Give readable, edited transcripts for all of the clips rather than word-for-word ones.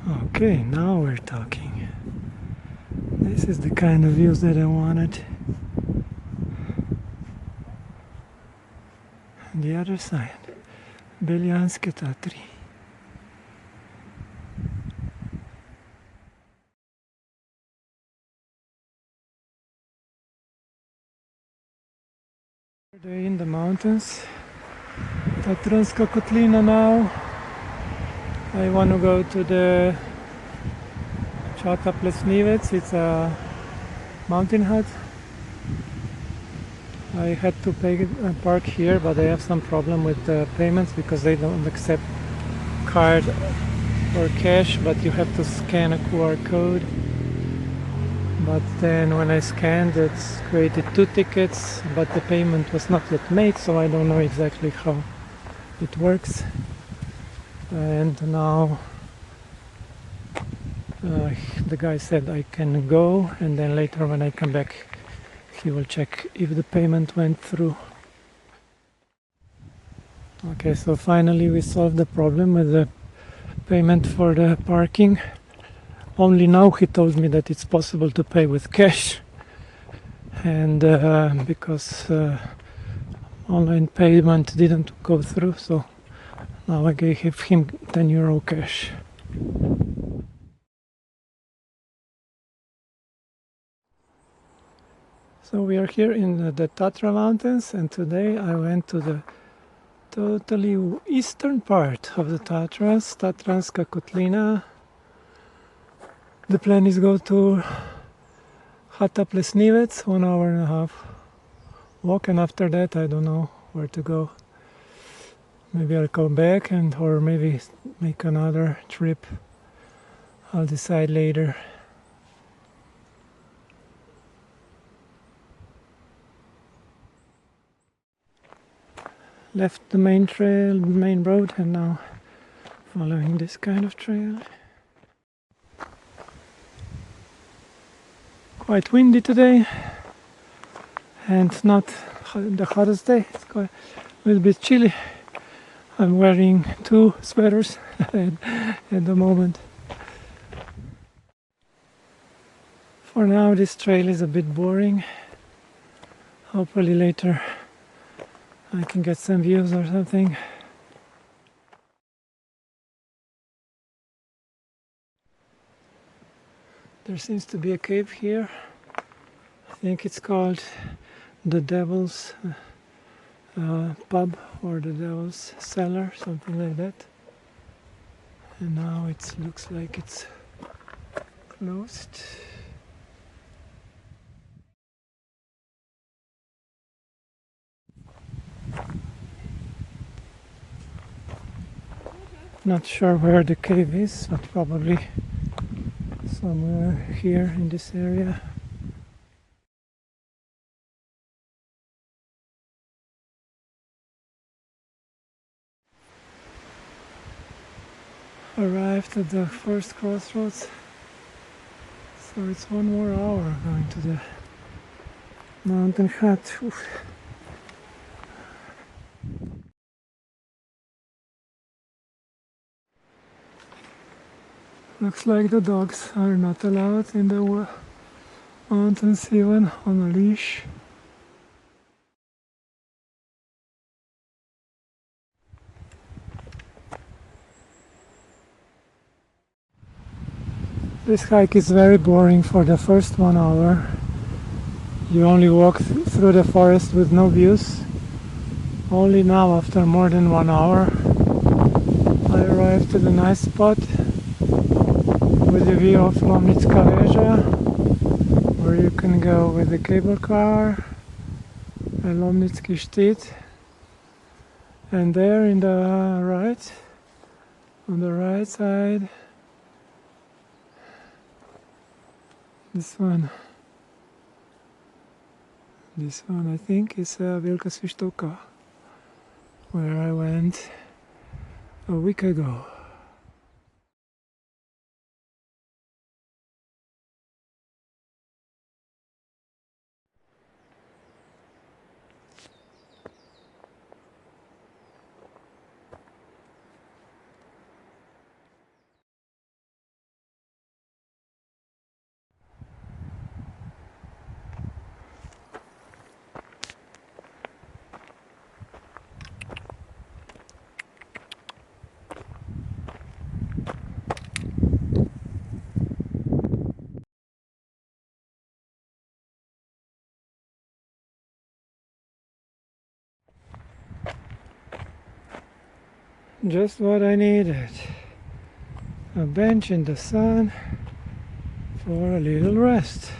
Okay, now we're talking. This is the kind of views that I wanted. And the other side, Beljanske Tatri. They're in the mountains. Tatranska Kotlina now. I want to go to the Chata Plesnivec. It's a mountain hut. I had to pay park here, but I have some problem with the payments because they don't accept card or cash, but you have to scan a QR code. But then when I scanned, it's created 2 tickets, but the payment was not yet made, so I don't know exactly how it works. And now the guy said I can go, and then later when I come back he will check if the payment went through. Okay, so finally we solved the problem with the payment for the parking. Only now he told me that it's possible to pay with cash, and because online payment didn't go through, so now I gave him €10 cash. So we are here in the Tatra mountains, and today I went to the totally eastern part of the Tatras, Tatranska Kotlina. The plan is go to Chata Plesnivec, 1.5 hours walk, and after that I don't know where to go. Maybe I'll come back or maybe make another trip. I'll decide later. Left the main trail, main road, and now following this kind of trail. Quite windy today, and not the hottest day. It's quite a little bit chilly. I'm wearing 2 sweaters at the moment. For now this trail is a bit boring. Hopefully later I can get some views or something. There seems to be a cave here. I think it's called the Devil's Pub or the Devil's Cellar, something like that. And now it looks like it's closed. Not sure where the cave is, but probably somewhere here in this area. Arrived at the first crossroads, so it's 1 more hour going to the mountain hut. Oof. Looks like the dogs are not allowed in the mountains even on a leash. This hike is very boring for the first 1 hour. You only walk through the forest with no views. Only now, after more than 1 hour, I arrived at a nice spot with a view of Lomnicka Veža, where you can go with the cable car and Lomnicki Štit. And there in the right, on the right side, this one I think is Velke, where I went a week ago. Just what I needed. A bench in the sun for a little rest.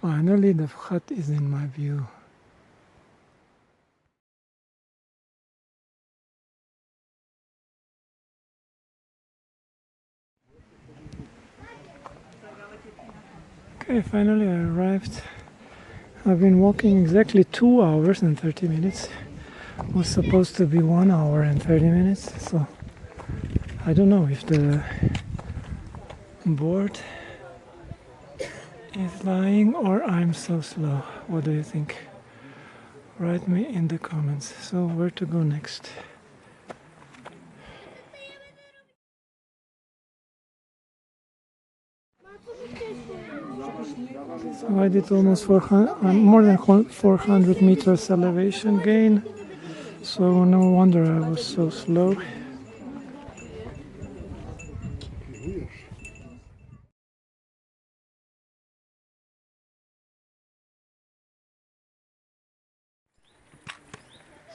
Finally, the hut is in my view. Okay, finally I arrived. I've been walking exactly 2 hours and 30 minutes. It was supposed to be 1 hour and 30 minutes, so I don't know if the board is lying or I'm so slow. What do you think? Write me in the comments. So where to go next? So I did almost 400, more than 400 meters elevation gain. So no wonder I was so slow.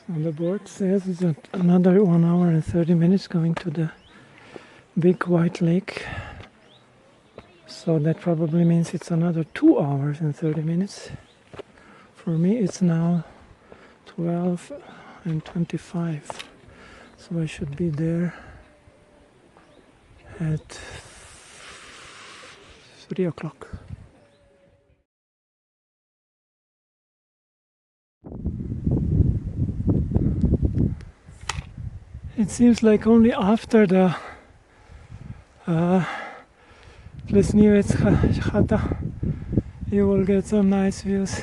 So the board says it's another 1 hour and 30 minutes going to the big white lake. So that probably means it's another 2 hours and 30 minutes. For me it's now 12 and 25. So I should be there at 3 o'clock. It seems like only after the Plesnivec Chata you will get some nice views.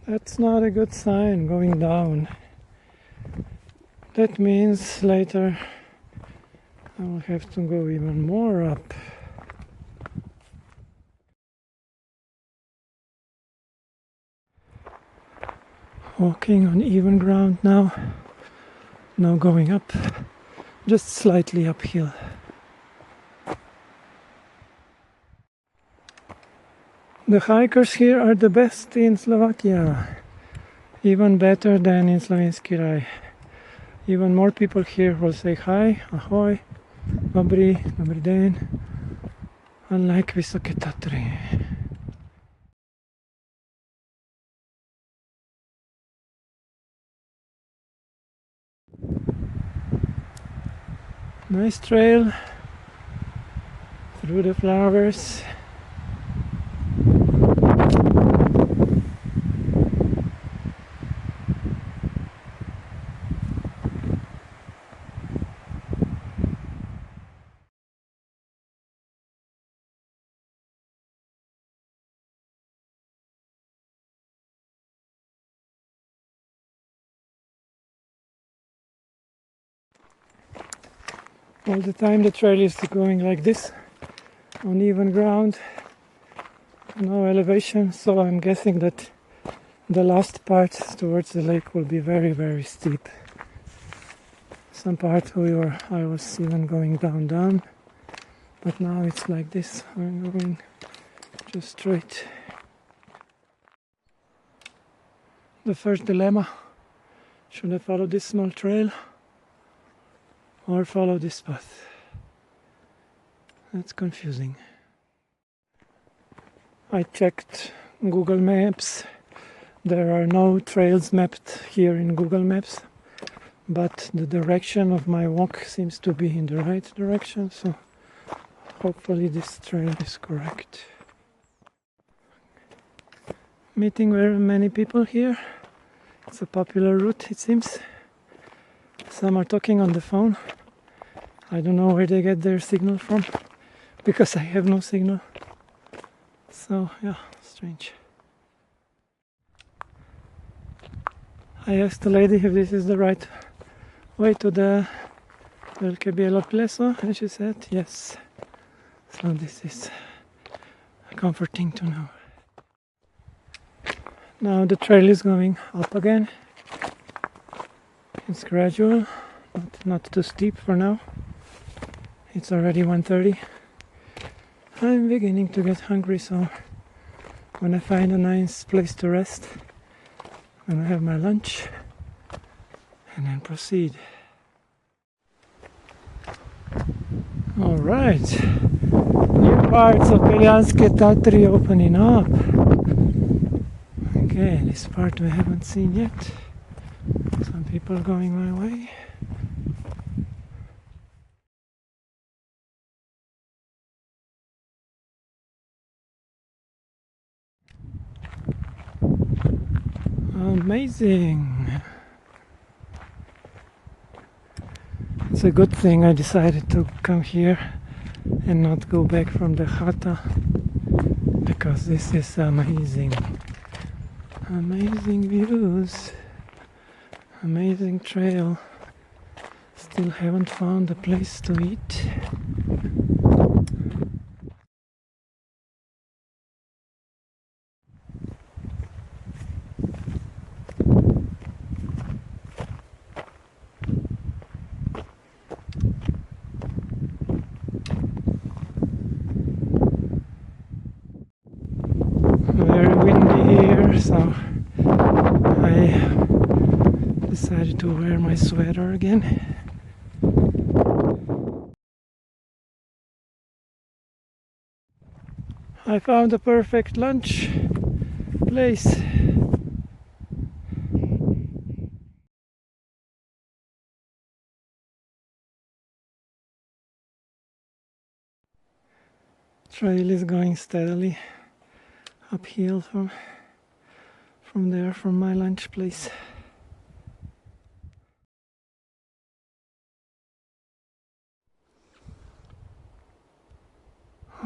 That's not a good sign going down. That means later I will have to go even more up. Walking on even ground now. Now going up, just slightly uphill. The hikers here are the best in Slovakia. Even better than in Slovenský Raj. Even more people here will say hi, ahoy, dobrý den, unlike Vysoké Tatry. Nice trail through the flowers. All the time the trail is going like this, on even ground, no elevation, so I'm guessing that the last part towards the lake will be very, very steep. Some part I was even going down, but now it's like this, I'm going just straight. The first dilemma, should I follow this small trail or follow this path? That's confusing. I checked Google Maps. There are no trails mapped here in Google Maps, but the direction of my walk seems to be in the right direction, so hopefully this trail is correct. meeting very many people here. It's a popular route, it seems. Some are talking on the phone. I don't know where they get their signal from, because I have no signal. So yeah, strange. I asked the lady if this is the right way to the Velke Bielo Pleso, and she said yes. So this is comforting to know. Now the trail is going up again. It's gradual, not too steep for now. It's already 1:30. I'm beginning to get hungry, so when I find a nice place to rest, I'm gonna have my lunch and then proceed. Alright, new parts of Tatranska Kotlina opening up. Okay, this part we haven't seen yet. Some people going my way. Amazing! It's a good thing I decided to come here and not go back from the Chata, because this is amazing. Amazing views, amazing trail. Still haven't found a place to eat. Very windy here, so I decided to wear my sweater again. I found a perfect lunch place. Trail is going steadily uphill from there, from my lunch place.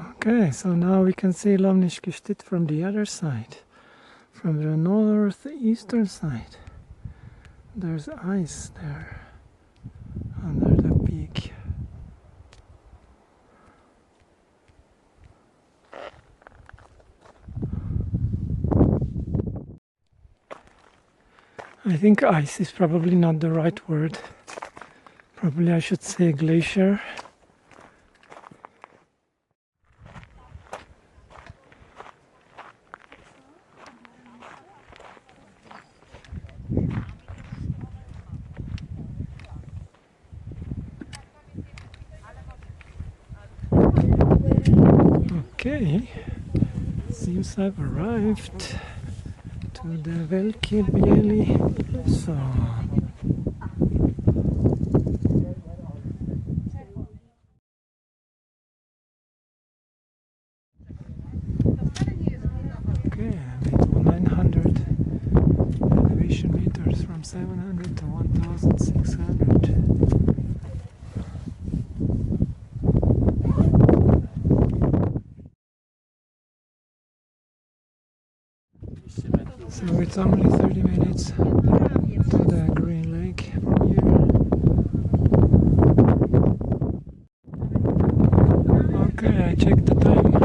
Okay, so now we can see Lovniški from the other side, from the northeastern side. There's ice there under the peak. I think ice is probably not the right word. Probably I should say glacier. Okay, seems I've arrived to the Velke Pleso. Okay, I made 900 elevation meters from 700 to 1600. So it's only 30 minutes to the Green Lake from here. Okay, I checked the time. I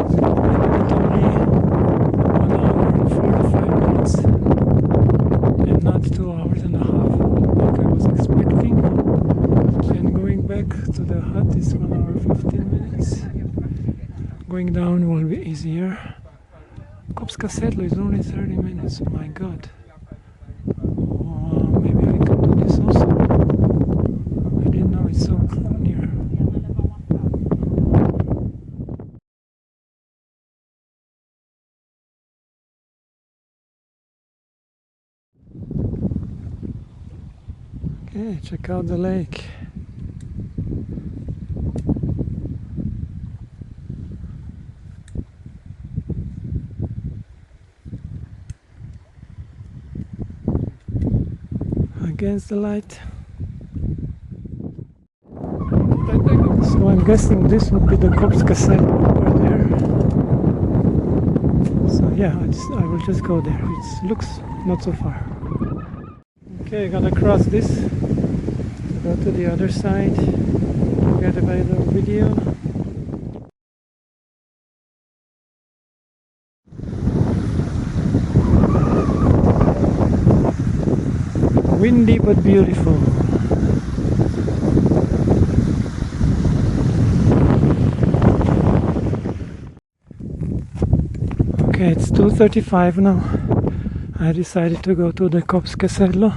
did only 1 hour and 45 minutes and not 2 hours and a half like I was expecting. And going back to the hut is 1 hour 15 minutes. Going down will be easier. Kopske sedlo is only 30 minutes, my god. Oh, maybe I can do this also. I didn't know it's so near. Okay, check out the lake. against the light. So I'm guessing this would be the Kopske sedlo over there. So yeah, I will just go there. It looks not so far. Okay, gonna cross this to go to the other side. Get a better video. Windy but beautiful. Okay, it's 2:35 now. I decided to go to the Kopske sedlo,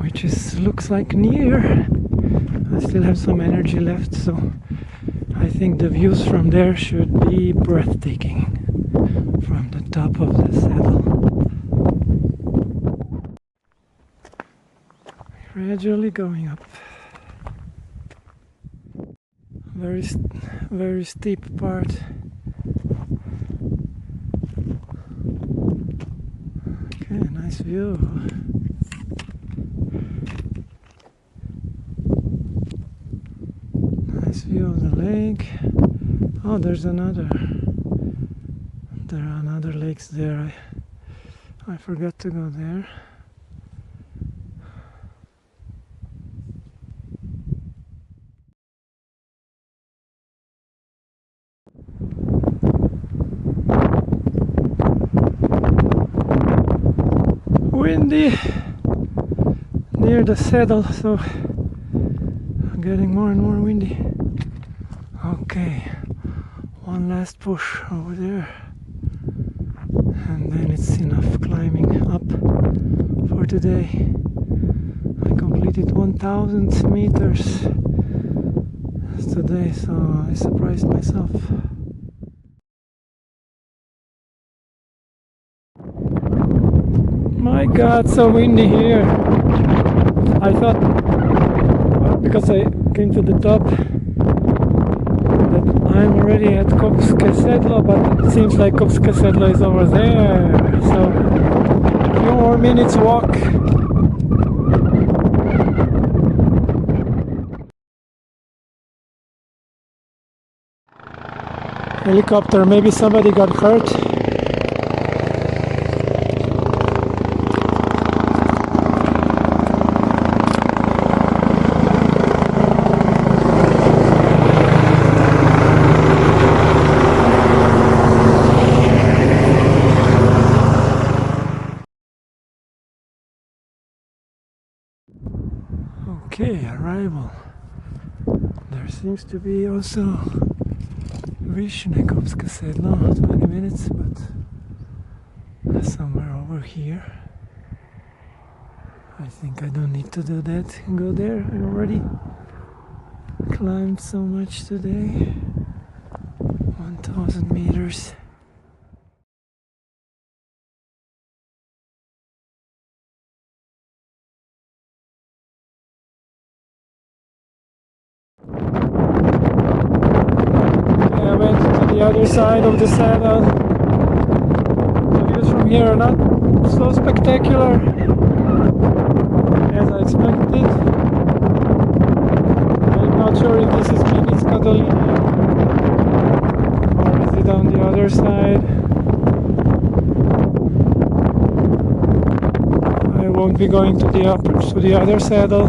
which looks like near. I still have some energy left, so I think the views from there should be breathtaking from the top of the saddle. Gradually going up. Very steep part. Okay, nice view. Nice view of the lake. Oh, there's another. There are other lakes there. I forgot to go there. Windy near the saddle, so getting more and more windy. Okay, one last push over there, and then it's enough climbing up for today. I completed 1000 meters today, so I surprised myself. My God, so windy here. I thought, because I came to the top, that I'm already at Kopske sedlo, but it seems like Kopske sedlo is over there. So, a few more minutes walk. Helicopter, maybe somebody got hurt. Okay, arrival. There seems to be also Kopske sedlo, 20 minutes, but somewhere over here. I think I don't need to do that and go there. I already climbed so much today. 1000 meters. I went to the other side of the saddle. The views from here are not so spectacular as I expected. I'm not sure if this is Tatranska Kotlina or is it on the other side. I won't be going to the other saddle.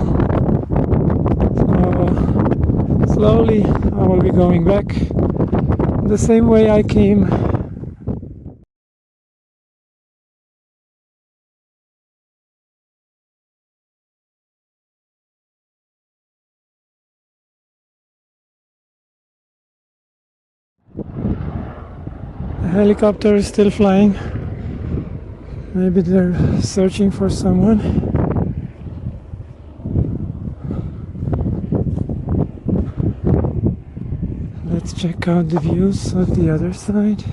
So slowly I will be going back the same way I came. The helicopter is still flying. Maybe they're searching for someone. Let's check out the views of the other side.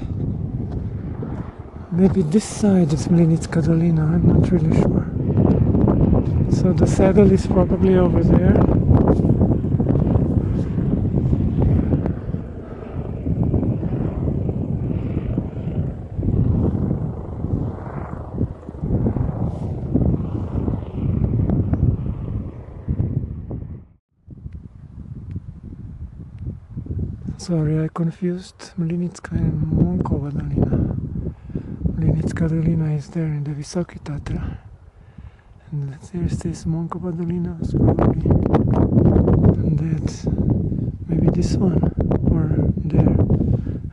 Maybe this side is Tatranska Kotlina, I'm not really sure. So the saddle is probably over there. Sorry, I confused Mlinicka and Monkova Dolina. Mlinicka Dolina is there in the Vysoki Tatra. And there's this Monkova Dolina, probably. And that's maybe this one, or there.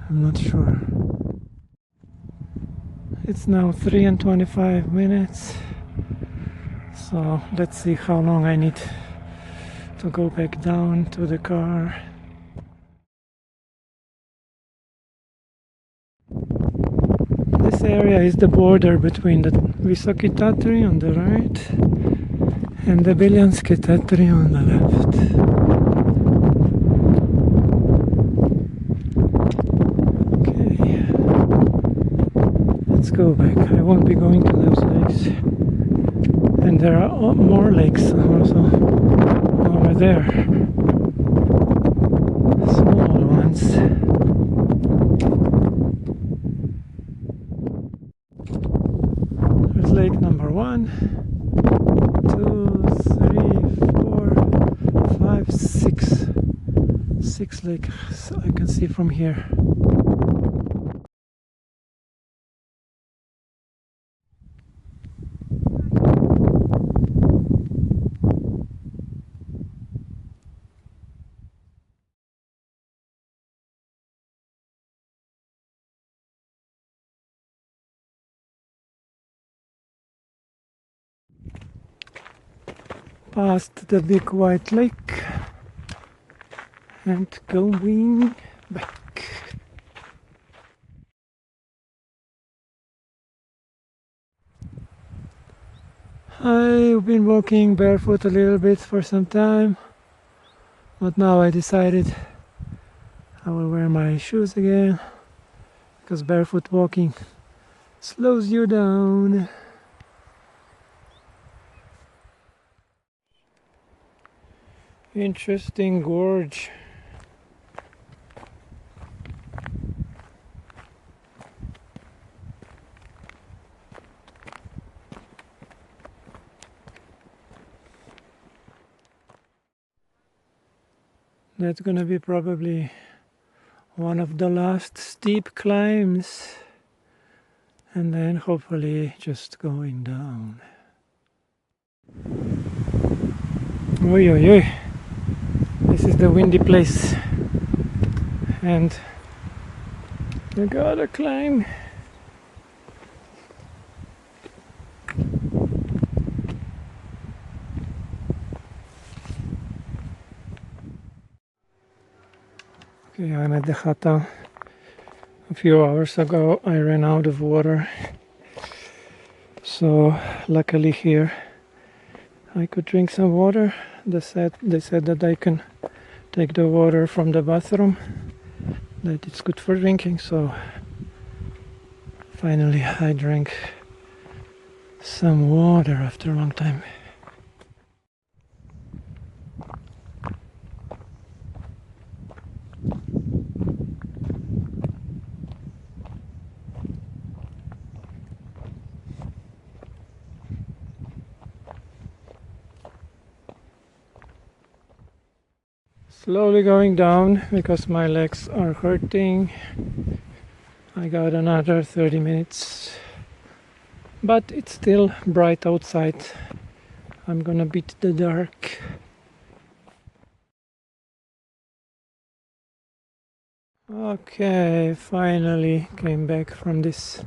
I'm not sure. It's now 3:25. So let's see how long I need to go back down to the car. This area is the border between the Vysoki Tatry on the right and the Bieliansky Tatry on the left. Okay, let's go back. I won't be going to those lakes. And there are more lakes also over there. Small ones. There's lake number 1, 2, 3, 4, 5, 6. 6 lakes I can see from here. Past the big white lake and going back. I've been walking barefoot a little bit for some time, but now I decided I will wear my shoes again, because barefoot walking slows you down. Interesting gorge. That's gonna be probably one of the last steep climbs, and then hopefully just going down. Oi, oi, oi. This is the windy place, and you gotta climb. Okay, I'm at the Chata. A few hours ago I ran out of water, so luckily here I could drink some water. They said that I can take the water from the bathroom, that it's good for drinking, so finally I drank some water after a long time. Slowly going down because my legs are hurting. I got another 30 minutes, but it's still bright outside. I'm gonna beat the dark. Okay, finally came back from this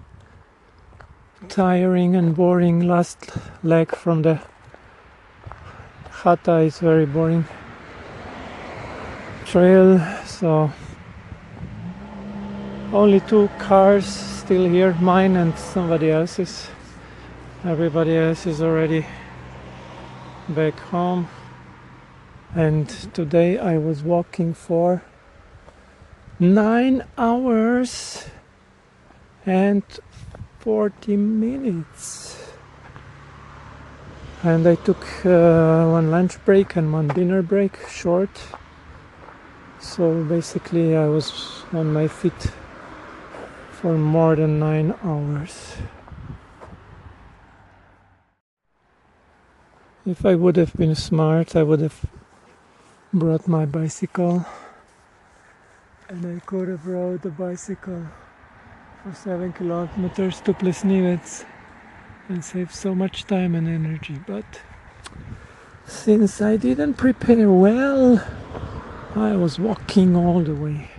tiring and boring last leg from the Chata. Is very boring trail, so only 2 cars still here, mine and somebody else's. Everybody else is already back home, and today I was walking for 9 hours and 40 minutes, and I took one lunch break and one dinner break, short. So basically I was on my feet for more than 9 hours. If I would have been smart, I would have brought my bicycle and I could have rode the bicycle for 7 kilometers to Plesnivec and saved so much time and energy, but since I didn't prepare well, I was walking all the way.